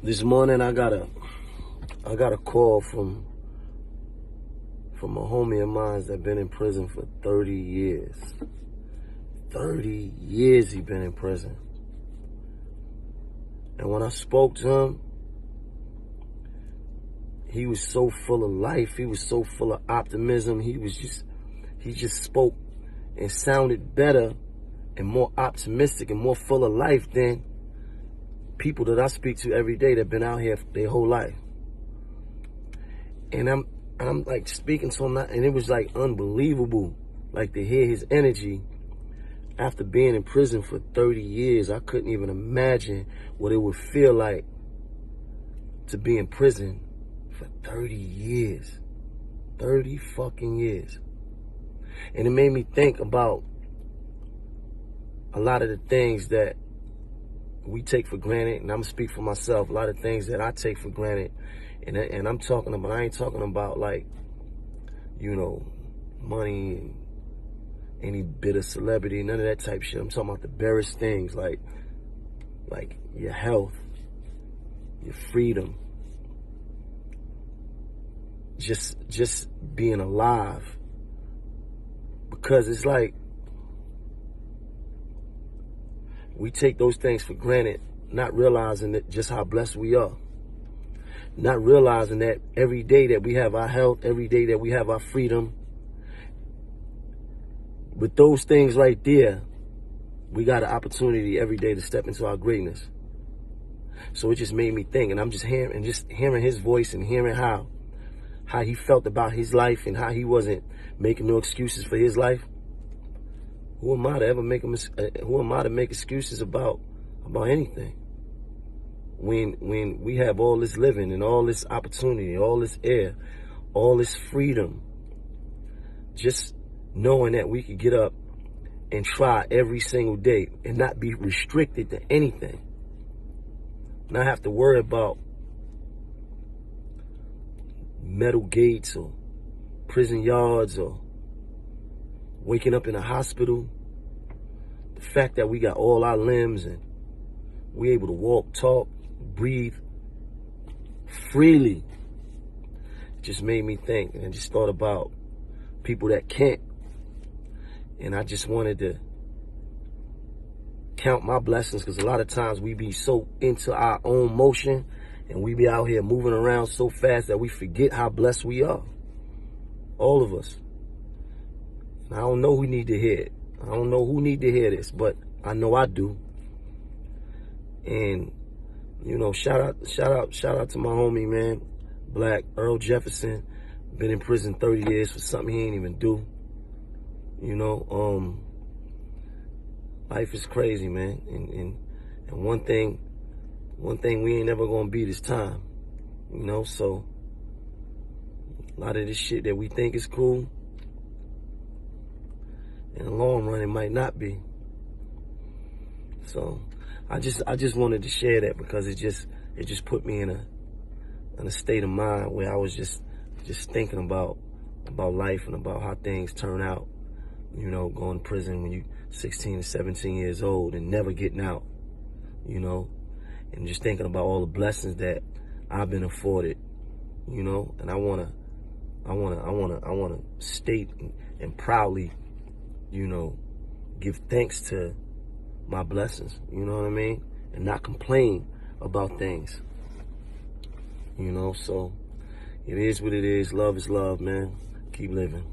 This morning I got a call from a homie of mine that been in prison for 30 years. 30 years he been in prison. And when I spoke to him, he was so full of life. He was so full of optimism. He just spoke and sounded better and more optimistic and more full of life than people that I speak to every day that been out here their whole life. And I'm like speaking to him, and it was like unbelievable, like to hear his energy after being in prison for 30 years. I couldn't even imagine what it would feel like to be in prison for 30 years. 30 fucking years. And it made me think about a lot of the things that we take for granted, and I'm gonna speak for myself, a lot of things that I take for granted, and I'm talking about, I ain't talking about like, you know, money and any bit of celebrity, none of that type shit. I'm talking about the barest things, like your health, your freedom, just being alive. Because it's like, we take those things for granted, not realizing that just how blessed we are. Not realizing that every day that we have our health, every day that we have our freedom, with those things right there, we got an opportunity every day to step into our greatness. So it just made me think, and I'm just hearing his voice and hearing how he felt about his life and how he wasn't making no excuses for his life. Who am I to ever make excuses about anything? When we have all this living and all this opportunity, all this air, all this freedom, just knowing that we could get up and try every single day and not be restricted to anything. Not have to worry about metal gates or prison yards or waking up in a hospital. The fact that we got all our limbs and we able to walk, talk, breathe freely just made me think, and I just thought about people that can't. And I just wanted to count my blessings, because a lot of times we be so into our own motion and we be out here moving around so fast that we forget how blessed we are. All of us. And I don't know who need to hear it. I don't know who need to hear this, but I know I do. And, you know, shout out to my homie, man, Black Earl Jefferson. Been in prison 30 years for something he ain't even do. You know, life is crazy, man. And one thing we ain't never gonna beat is time. You know, so a lot of this shit that we think is cool, in the long run, it might not be. So I just wanted to share that, because it just put me in a state of mind where I was just thinking about life and about how things turn out. You know, going to prison when you 16 or 17 years old and never getting out. You know, and just thinking about all the blessings that I've been afforded. You know, and I wanna state and proudly, you know, give thanks to my blessings, you know what I mean? And not complain about things, you know? So it is what it is. Love is love, man. Keep living.